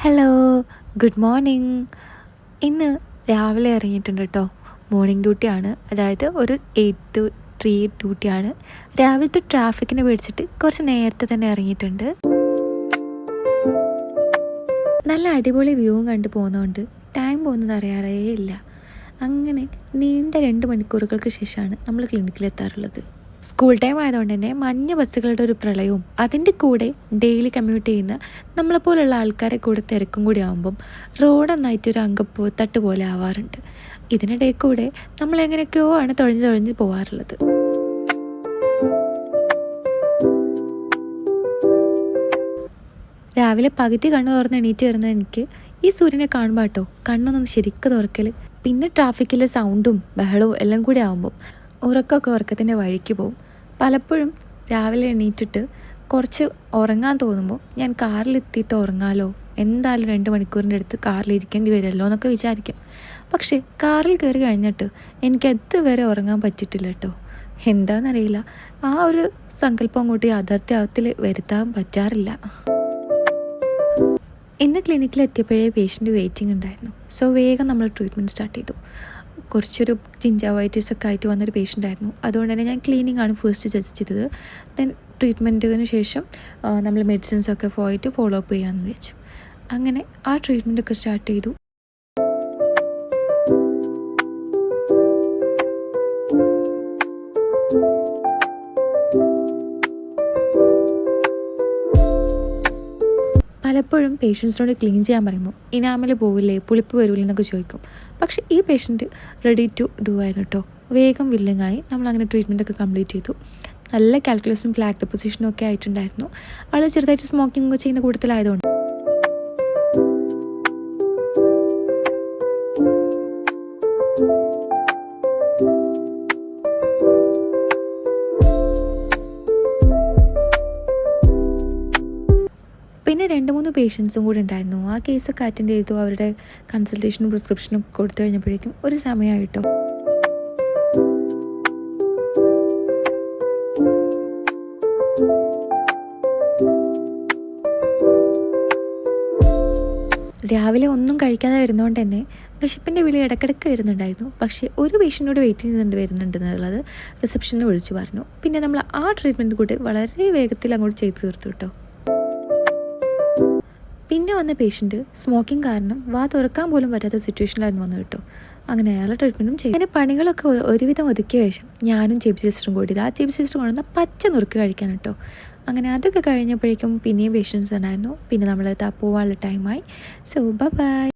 Hello, good morning. ഇന്ന് രാവിലെ ഇറങ്ങിയിട്ടുണ്ട് കേട്ടോ. മോർണിംഗ് ഡ്യൂട്ടിയാണ്, അതായത് ഒരു 8 to 3 ഡ്യൂട്ടിയാണ്. രാവിലത്തെ ട്രാഫിക്കിനെ പേടിച്ചിട്ട് കുറച്ച് നേരത്തെ തന്നെ ഇറങ്ങിയിട്ടുണ്ട്. നല്ല അടിപൊളി വ്യൂവും കണ്ടു പോകുന്നതുകൊണ്ട് ടൈം പോകുന്നത് അറിയാറേ ഇല്ല. അങ്ങനെ നീണ്ട 2 മണിക്കൂറുകൾക്ക് ശേഷമാണ് നമ്മൾ ക്ലിനിക്കിലെത്താറുള്ളത്. സ്കൂൾ ടൈം ആയതുകൊണ്ട് തന്നെ മഞ്ഞ ബസ്സുകളുടെ ഒരു പ്രളയവും അതിൻ്റെ കൂടെ ഡെയിലി കമ്മ്യൂട്ട് ചെയ്യുന്ന നമ്മളെപ്പോലുള്ള ആൾക്കാരെ കൂടെ തിരക്കും കൂടി ആകുമ്പം റോഡ് നന്നായിട്ടൊരു അങ്കത്തട്ട് പോലെ ആവാറുണ്ട്. ഇതിനിടയിൽ കൂടെ നമ്മൾ എങ്ങനെയൊക്കെയോ ആണ് തുഴഞ്ഞു പോകാറുള്ളത്. രാവിലെ പകുതി കണ്ണു തുറന്ന് എണീറ്റ് വരുന്ന എനിക്ക് ഈ സൂര്യനെ കാണുമ്പോൾ കേട്ടോ കണ്ണൊന്നും ശരിക്കും തുറക്കൽ. പിന്നെ ട്രാഫിക്കിലെ സൗണ്ടും ബഹളവും എല്ലാം കൂടി ആകുമ്പം ഉറക്കത്തിൻ്റെ വഴിക്ക് പോവും. പലപ്പോഴും രാവിലെ എണീറ്റിട്ട് കുറച്ച് ഉറങ്ങാൻ തോന്നുമ്പോൾ ഞാൻ കാറിലെത്തിയിട്ട് ഉറങ്ങാലോ, എന്തായാലും 2 മണിക്കൂറിൻ്റെ അടുത്ത് കാറിലിരിക്കേണ്ടി വരുമല്ലോ എന്നൊക്കെ വിചാരിക്കും. പക്ഷേ കാറിൽ കയറി കഴിഞ്ഞിട്ട് എനിക്ക് അതുവരെ ഉറങ്ങാൻ പറ്റിയിട്ടില്ല കേട്ടോ. എന്താണെന്നറിയില്ല, ആ ഒരു സങ്കല്പം അങ്ങോട്ട് യാഥാർത്ഥ്യത്തിൽ വരുത്താൻ പറ്റാറില്ല. ഇന്ന് ക്ലിനിക്കിലെത്തിയപ്പോഴേ പേഷ്യൻ്റ് വെയിറ്റിംഗ് ഉണ്ടായിരുന്നു. സോ വേഗം നമ്മൾ ട്രീറ്റ്മെൻറ്റ് സ്റ്റാർട്ട് ചെയ്തു. കുറച്ചൊരു ജിഞ്ചാവൈറ്റിസ് ഒക്കെ ആയിട്ട് വന്നൊരു പേഷ്യൻ്റ് ആയിരുന്നു. അതുകൊണ്ട് തന്നെ ഞാൻ ക്ലീനിങ് ആണ് ഫസ്റ്റ് സജസ്റ്റ് ചെയ്തത്. ദെൻ ട്രീറ്റ്മെൻറ്റിന് ശേഷം നമ്മൾ മെഡിസിൻസൊക്കെ പോയിട്ട് ഫോളോ അപ്പ് ചെയ്യാമെന്ന് വെച്ചു. അങ്ങനെ ആ ട്രീറ്റ്മെൻറ്റൊക്കെ സ്റ്റാർട്ട് ചെയ്തു. പലപ്പോഴും പേഷ്യൻസിനോട് ക്ലീൻ ചെയ്യാൻ പറയുമ്പോൾ ഇനാമൽ പോവില്ലേ, പുളിപ്പ് വരില്ലേ എന്നൊക്കെ ചോദിക്കും. പക്ഷേ ഈ പേഷ്യൻറ്റ് റെഡി ടു ഡു ആയിരുന്നു കേട്ടോ. വേഗം വില്ലിങ്ങായി നമ്മളങ്ങനെ ട്രീറ്റ്മെൻറ്റൊക്കെ കംപ്ലീറ്റ് ചെയ്തു. നല്ല കാൽക്കുലേഷനും ബ്ലാക്ക് ഡെപ്പോസിഷനും ഒക്കെ ആയിട്ടുണ്ടായിരുന്നു. ആൾ ചെറുതായിട്ട് സ്മോക്കിംഗ് ഒക്കെ ചെയ്യുന്ന കൂട്ടത്തിലായതുകൊണ്ട് പിന്നെ 2-3 പേഷ്യൻസും കൂടി ഉണ്ടായിരുന്നു. ആ കേസൊക്കെ അറ്റൻഡ് ചെയ്തു. അവരുടെ കൺസൾട്ടേഷനും പ്രിസ്ക്രിപ്ഷനും കൊടുത്തു കഴിഞ്ഞപ്പോഴേക്കും ഒരു സമയമായിട്ടോ. രാവിലെ ഒന്നും കഴിക്കാതെ വരുന്നതുകൊണ്ട് തന്നെ വിശപ്പിൻ്റെ വിളി ഇടയ്ക്കിടയ്ക്ക് വരുന്നുണ്ടായിരുന്നു. പക്ഷേ ഒരു പേഷ്യൻറ്റിനോട് വെയിറ്റ് വരുന്നുണ്ടെന്നുള്ളത് റിസപ്ഷനിൽ വിളിച്ചു പറഞ്ഞു. പിന്നെ നമ്മൾ ആ ട്രീറ്റ്മെൻറ്റ് കൂടി വളരെ വേഗത്തിൽ അങ്ങോട്ട് ചെയ്തു തീർത്തു കേട്ടോ. പിന്നെ വന്ന പേഷ്യൻറ്റ് സ്മോക്കിംഗ് കാരണം വാ തുറക്കാൻ പോലും പറ്റാത്ത സിറ്റുവേഷനിലായിരുന്നു വന്നു കേട്ടോ. അങ്ങനെ അയാളെ ട്രീറ്റ്മെൻറ്റും ചെയ്തു. അങ്ങനെ പണികളൊക്കെ ഒരുവിധം ഒതുക്കിയ ശേഷം ഞാനും ജെബി സിസ്റ്ററും കൂടി ആ ജെബി സിസ്റ്റർ കൊണ്ടുവന്ന പച്ച നുറുക്ക് കഴിക്കാൻ കേട്ടോ. അങ്ങനെ അതൊക്കെ കഴിഞ്ഞപ്പോഴേക്കും പിന്നെയും പേഷ്യൻസ് ഉണ്ടായിരുന്നു. പിന്നെ നമ്മൾ പോവാനുള്ള ടൈമായി. So by.